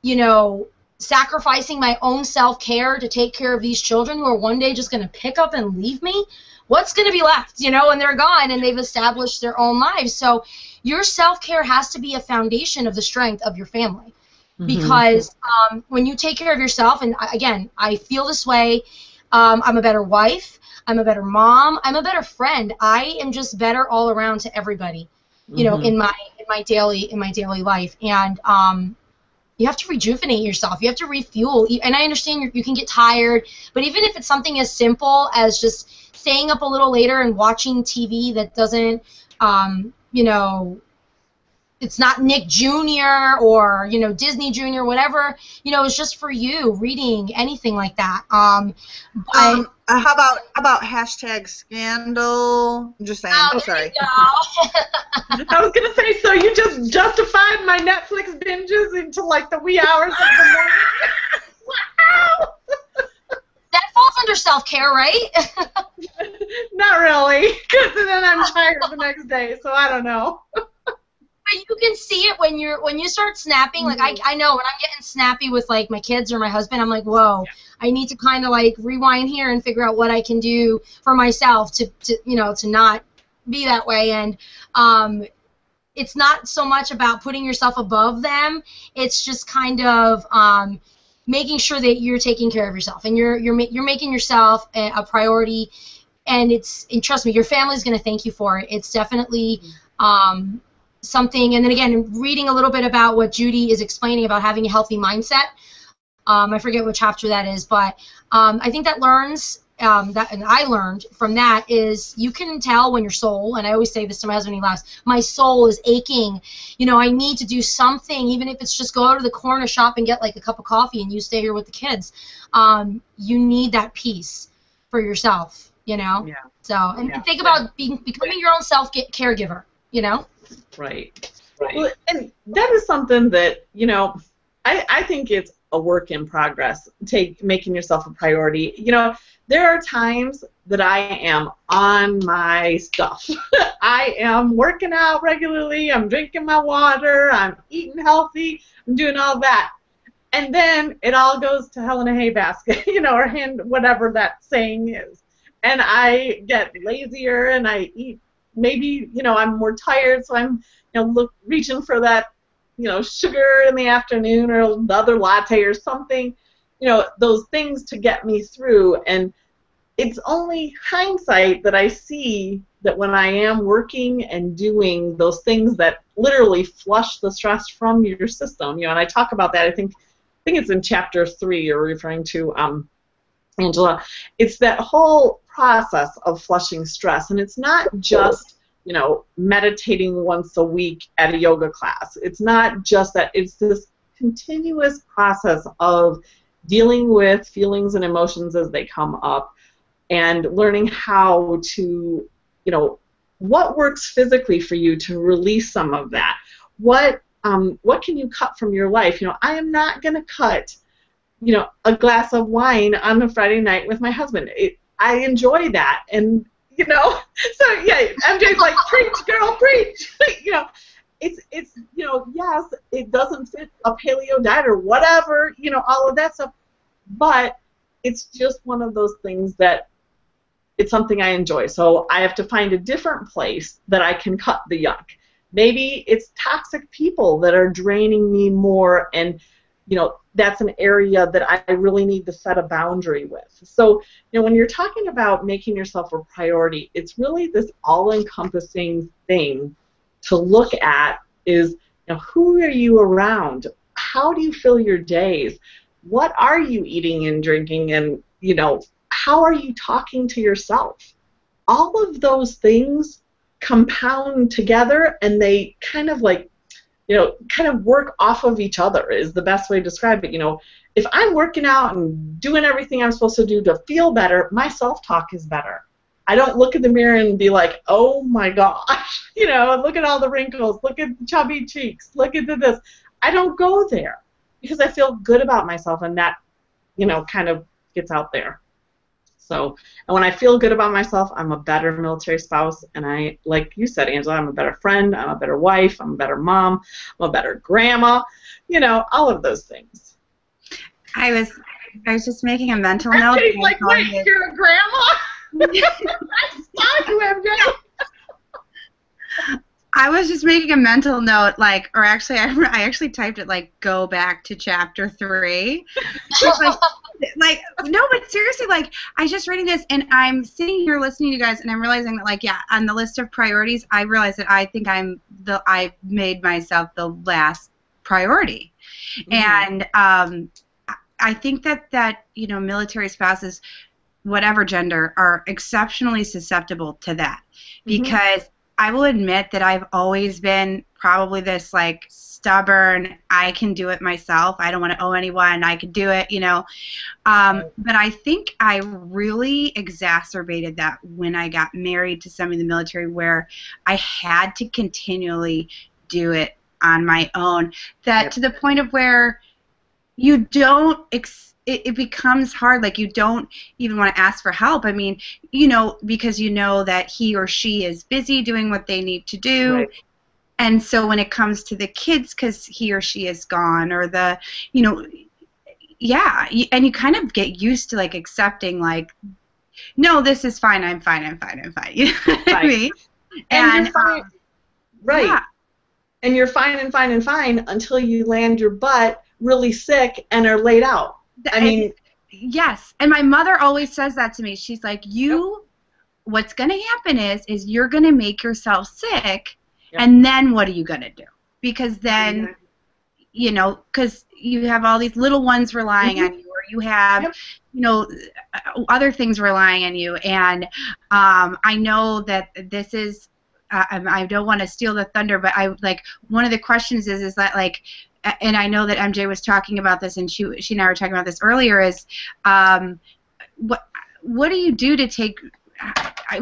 you know, sacrificing my own self-care to take care of these children who are one day just going to pick up and leave me? What's going to be left, you know, when they're gone and they've established their own lives? So your self-care has to be a foundation of the strength of your family. Because when you take care of yourself, and again, I feel this way, I'm a better wife, I'm a better mom, I'm a better friend. I am just better all around to everybody, you know, in my daily life. And you have to rejuvenate yourself. You have to refuel. And I understand you can get tired, but even if it's something as simple as just staying up a little later and watching TV that doesn't, you know, it's not Nick Jr. or, you know, Disney Jr., whatever, you know, it's just for you, reading, anything like that. How about hashtag scandal? I'm just saying. Oh, sorry. I was going to say, so you just justified my Netflix binges into like the wee hours of the morning? Wow! That falls under self-care, right? Not really, because then I'm tired the next day, so I don't know. But you can see it when you start snapping. Like I know when I'm getting snappy with like my kids or my husband, I'm like, whoa, I need to kind of like rewind here and figure out what I can do for myself to you know, to not be that way. And it's not so much about putting yourself above them. It's just kind of making sure that you're taking care of yourself and you're making yourself a priority. And trust me, your family's going to thank you for it. It's definitely something. And then again, reading a little bit about what Judy is explaining about having a healthy mindset. I forget what chapter that is, but I think that and I learned from that is you can tell when your soul, and I always say this to my husband, he laughs, my soul is aching. You know, I need to do something, even if it's just go to the corner shop and get like a cup of coffee and you stay here with the kids. You need that peace for yourself, you know? Yeah. So, and think about becoming your own caregiver, you know? Right. Well, and that is something that, you know, I think it's a work in progress, making yourself a priority. You know, there are times that I am on my stuff. I am working out regularly, I'm drinking my water, I'm eating healthy, I'm doing all that. And then it all goes to hell in a hay basket, you know, or whatever that saying is. And I get lazier and I eat, maybe, you know, I'm more tired, so I'm, you know, reaching for that, you know, sugar in the afternoon or another latte or something, you know, those things to get me through. And it's only hindsight that I see that when I am working and doing those things that literally flush the stress from your system, you know, and I talk about that, I think it's in chapter 3 you're referring to, Angela. It's that whole process of flushing stress, and it's not just meditating once a week at a yoga class. It's not just that. It's this continuous process of dealing with feelings and emotions as they come up and learning how to, what works physically for you to release some of that. What can you cut from your life? I am not going to cut, a glass of wine on a Friday night with my husband. I enjoy that, and so yeah, MJ's like, preach, girl, preach. It's yes, it doesn't fit a paleo diet or whatever, all of that stuff, but it's just one of those things that it's something I enjoy. So I have to find a different place that I can cut the yuck. Maybe it's toxic people that are draining me more, and that's an area that I really need to set a boundary with. So when you're talking about making yourself a priority, it's really this all-encompassing thing to look at is, who are you around? How do you fill your days? What are you eating and drinking? And, how are you talking to yourself? All of those things compound together, and they kind of work off of each other is the best way to describe it. If I'm working out and doing everything I'm supposed to do to feel better, my self-talk is better. I don't look in the mirror and be like, oh my gosh, look at all the wrinkles, look at the chubby cheeks, look at this. I don't go there because I feel good about myself, and that, kind of gets out there. So, and when I feel good about myself, I'm a better military spouse, and I, like you said, Angela, I'm a better friend, I'm a better wife, I'm a better mom, I'm a better grandma, all of those things. I was just making a mental note. MJ's like, wait, you're a grandma? I saw you, MJ. I was just making a mental note, I actually typed it, go back to chapter 3. No, but seriously, I was just reading this, and I'm sitting here listening to you guys, and I'm realizing that, on the list of priorities, I realize that I think I made myself the last priority. Mm-hmm. And I think that military spouses, whatever gender, are exceptionally susceptible to that. Mm-hmm. Because I will admit that I've always been probably this, stubborn, I can do it myself, I don't want to owe anyone, I can do it, but I think I really exacerbated that when I got married to somebody in the military, where I had to continually do it on my own, to the point of where you don't it becomes hard. You don't even want to ask for help. I mean, because that he or she is busy doing what they need to do. Right. And so when it comes to the kids, because he or she is gone, or and you kind of get used to accepting no, this is fine, I'm fine. You know what I mean? And you're fine. Right. Yeah. And you're fine until you land your butt really sick and are laid out. I mean, yes. And my mother always says that to me. She's like, what's going to happen is you're going to make yourself sick. Yep. And then what are you going to do? Because then, because you have all these little ones relying on you, or you have, other things relying on you. And I know that this is, I don't want to steal the thunder, but one of the questions is that and I know that MJ was talking about this, and she and I were talking about this earlier, is what do you do to take,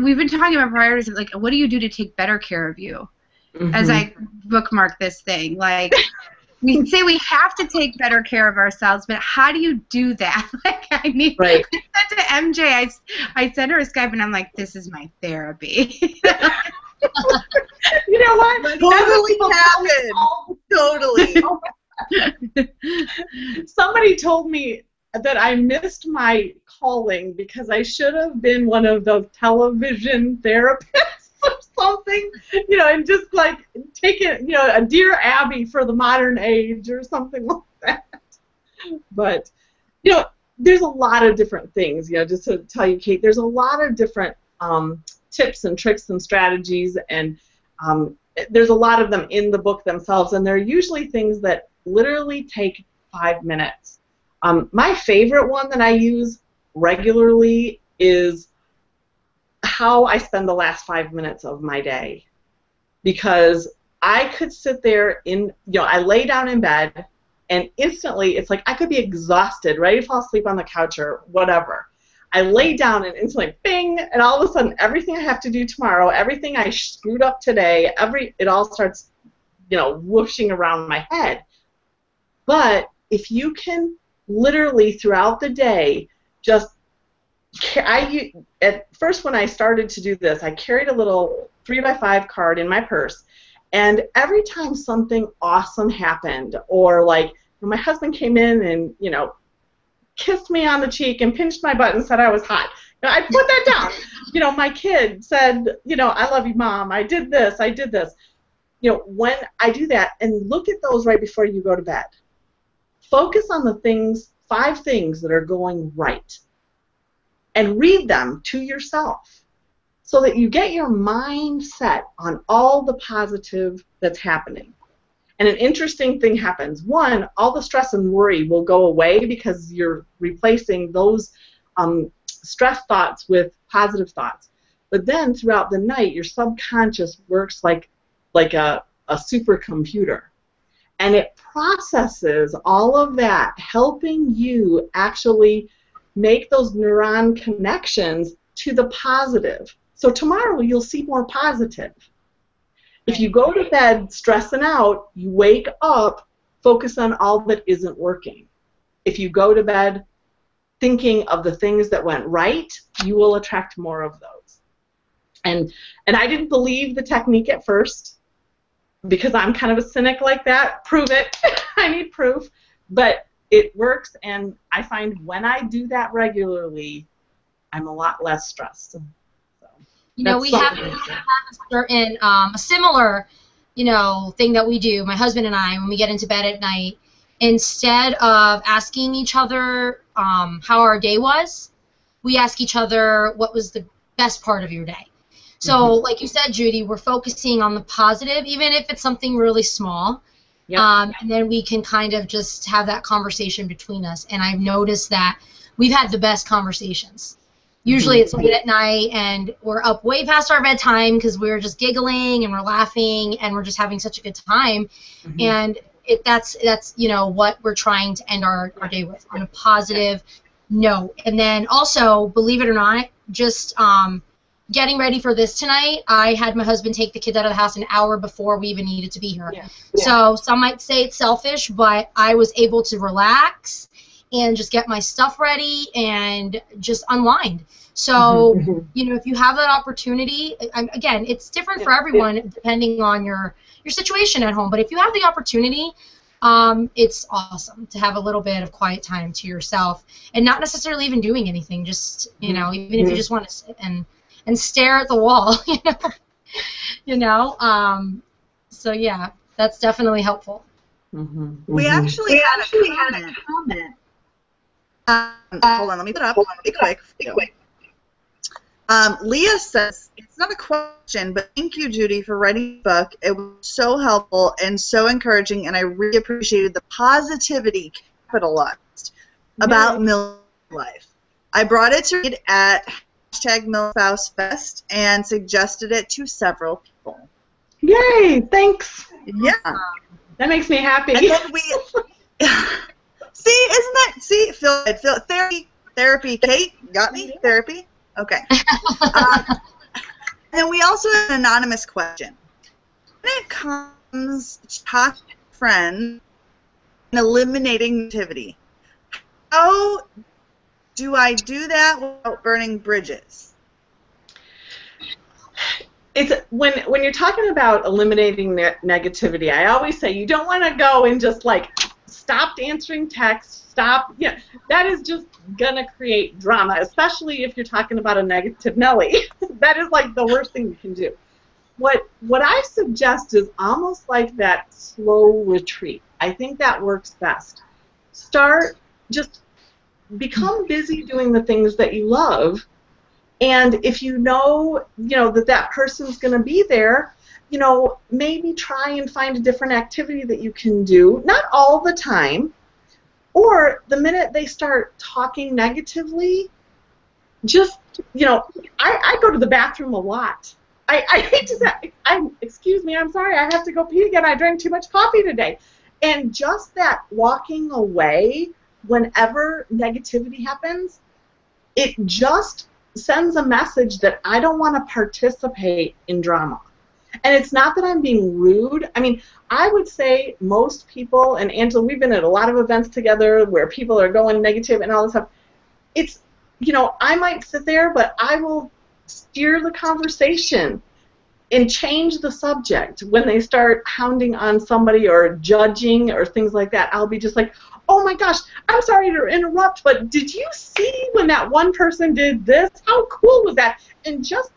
we've been talking about priorities, what do you do to take better care of you? Mm-hmm. As I bookmark this thing, we say we have to take better care of ourselves, but how do you do that? I need. Right. I said to MJ, I sent her a Skype, and I'm like, this is my therapy. You know what? Totally happened. Totally. Somebody told me that I missed my calling because I should have been one of those television therapists or something, and just take it, a Dear Abby for the modern age or something like that. But, there's a lot of different things, just to tell you, Kate, there's a lot of different tips and tricks and strategies, and there's a lot of them in the book themselves, and they're usually things that literally take 5 minutes. My favorite one that I use regularly is how I spend the last 5 minutes of my day. because I could sit there I lay down in bed, and instantly it's like I could be exhausted, ready to fall asleep on the couch or whatever. I lay down and instantly, bing, and all of a sudden everything I have to do tomorrow, everything I screwed up today, it all starts, whooshing around my head. But if you can literally throughout the day at first when I started to do this, I carried a little 3x5 card in my purse, and every time something awesome happened, or like when my husband came in and, kissed me on the cheek and pinched my butt and said I was hot, I put that down. My kid said, I love you, Mom, I did this. When I do that, and look at those right before you go to bed. Focus on the 5 things that are going right, and read them to yourself so that you get your mind set on all the positive that's happening. And an interesting thing happens. One, all the stress and worry will go away because you're replacing those stress thoughts with positive thoughts. But then throughout the night, your subconscious works like a supercomputer. And it processes all of that, helping you actually make those neuron connections to the positive. So tomorrow you'll see more positive. If you go to bed stressing out, you wake up, focus on all that isn't working. If you go to bed thinking of the things that went right, you will attract more of those. And I didn't believe the technique at first because I'm kind of a cynic like that. Prove it. I need proof. But it works, and I find when I do that regularly, I'm a lot less stressed. So, we have a certain, a similar, thing that we do, my husband and I, when we get into bed at night, instead of asking each other how our day was, we ask each other what was the best part of your day. So, like you said, Judy, we're focusing on the positive, even if it's something really small. Yep. And then we can kind of just have that conversation between us. And I've noticed that we've had the best conversations. Usually it's late at night and we're up way past our bedtime because we're just giggling and we're laughing and we're just having such a good time. And that's what we're trying to end our day with, on a positive note. And then also, believe it or not, just getting ready for this tonight, I had my husband take the kids out of the house an hour before we even needed to be here. Yeah. So some might say it's selfish, but I was able to relax and just get my stuff ready and just unwind. So, if you have that opportunity, again, it's different for everyone depending on your situation at home, but if you have the opportunity, it's awesome to have a little bit of quiet time to yourself and not necessarily even doing anything, just, even if you just want to sit and stare at the wall, so yeah, that's definitely helpful. We actually had a comment. Hold on, let me put it up. Be quick. Leah says, it's not a question, but thank you, Judy, for writing the book. It was so helpful and so encouraging, and I really appreciated the positivity capitalized about military life. I brought it to read at #MilSpouseFest and suggested it to several people. Yay! Thanks. Yeah. That makes me happy. And then we see, Phil, therapy, Kate, got me? Therapy? Okay. And then we also have an anonymous question. When it comes to talking to friends and eliminating negativity, how do I do that without burning bridges? It's when you're talking about eliminating negativity, I always say you don't want to go and just stop answering texts, that is just gonna create drama, especially if you're talking about a negative Nelly. That is the worst thing you can do. What I suggest is almost like that slow retreat. I think that works best. Become busy doing the things that you love, and if you know that person's going to be there, maybe try and find a different activity that you can do, not all the time, or the minute they start talking negatively, just, I go to the bathroom a lot, I hate to say, excuse me, I'm sorry, I have to go pee again. I drank too much coffee today. And just that walking away whenever negativity happens, it just sends a message that I don't want to participate in drama. And it's not that I'm being rude. I mean, I would say most people, and Angela, we've been at a lot of events together where people are going negative and all this stuff. It's, you know, I might sit there, but I will steer the conversation and change the subject when they start hounding on somebody or judging or things like that. I'll be just like, oh my gosh, I'm sorry to interrupt, but did you see when that one person did this? How cool was that? And just,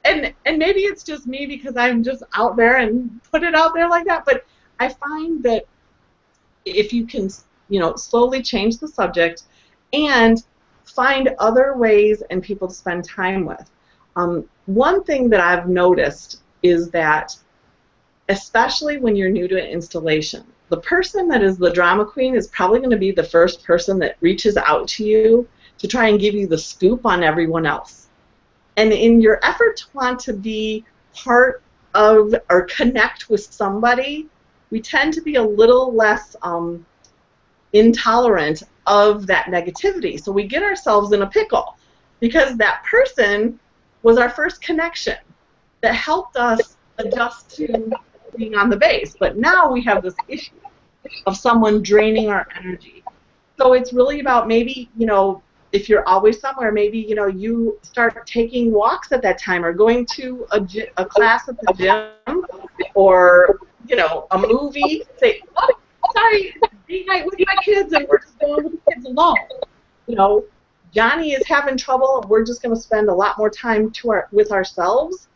and maybe it's just me because I'm just out there and put it out there like that, but I find that if you can, you know, slowly change the subject and find other ways and people to spend time with. One thing that I've noticed is that, especially when you're new to an installation, the person that is the drama queen is probably going to be the first person that reaches out to you to try and give you the scoop on everyone else. And in your effort to want to be part of or connect with somebody, we tend to be a little less intolerant of that negativity. So we get ourselves in a pickle because that person was our first connection that helped us adjust to being on the base. But now we have this issue of someone draining our energy. So it's really about maybe, you know, if you're always somewhere, maybe, you know, you start taking walks at that time or going to a class at the gym or, you know, a movie. Say, oh, sorry, date night with my kids and we're just going with the kids alone. You know, Johnny is having trouble and we're just going to spend a lot more time with ourselves.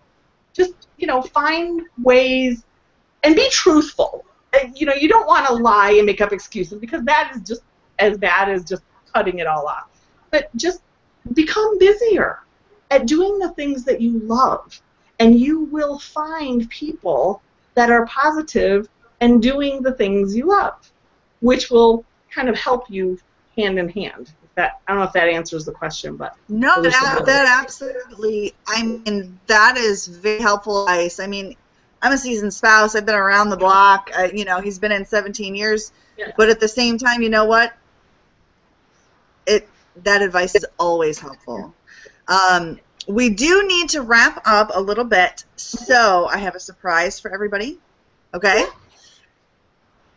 Just, you know, find ways and be truthful. And, you know, you don't want to lie and make up excuses because that is just as bad as just cutting it all off. But just become busier at doing the things that you love, and you will find people that are positive and doing the things you love, which will kind of help you hand in hand. I don't know if that answers the question, but no, that absolutely. I mean, that is very helpful advice. I mean, I'm a seasoned spouse. I've been around the block. You know, he's been in 17 years, yeah. But at the same time, you know what? That advice is always helpful. We do need to wrap up a little bit, so I have a surprise for everybody. Okay?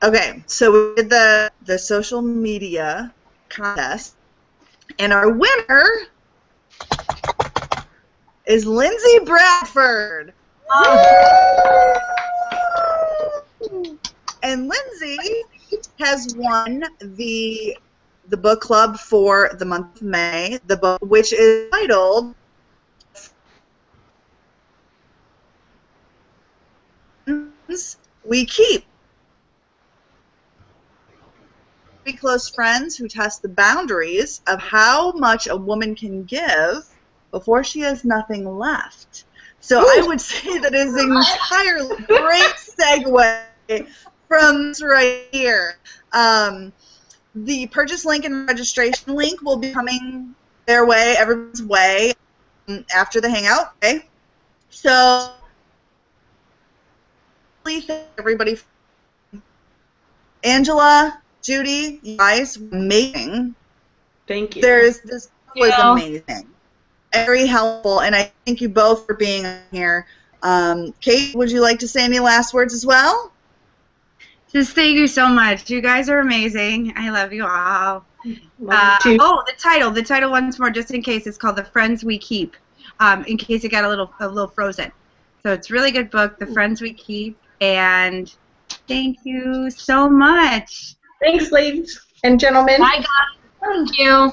Okay, so we did the social media contest, and our winner is Lindsay Bradford. And Lindsay has won the book club for the month of May, the book which is titled We Keep. Very close friends who test the boundaries of how much a woman can give before she has nothing left. So I would say that is an entirely great segue from this right here. The purchase link and registration link will be coming their way, everyone's way, after the hangout. Okay, so thank everybody. Angela, Judy, you guys, amazing. Thank you. This was amazing, very helpful, and I thank you both for being here. Kate, would you like to say any last words as well? Just thank you so much. You guys are amazing. I love you all. Love you too. Oh, the title once more, just in case. It's called The Friends We Keep, in case it got a little frozen. So it's a really good book, The Friends We Keep, and thank you so much. Thanks, ladies and gentlemen. Bye, guys. Thank you.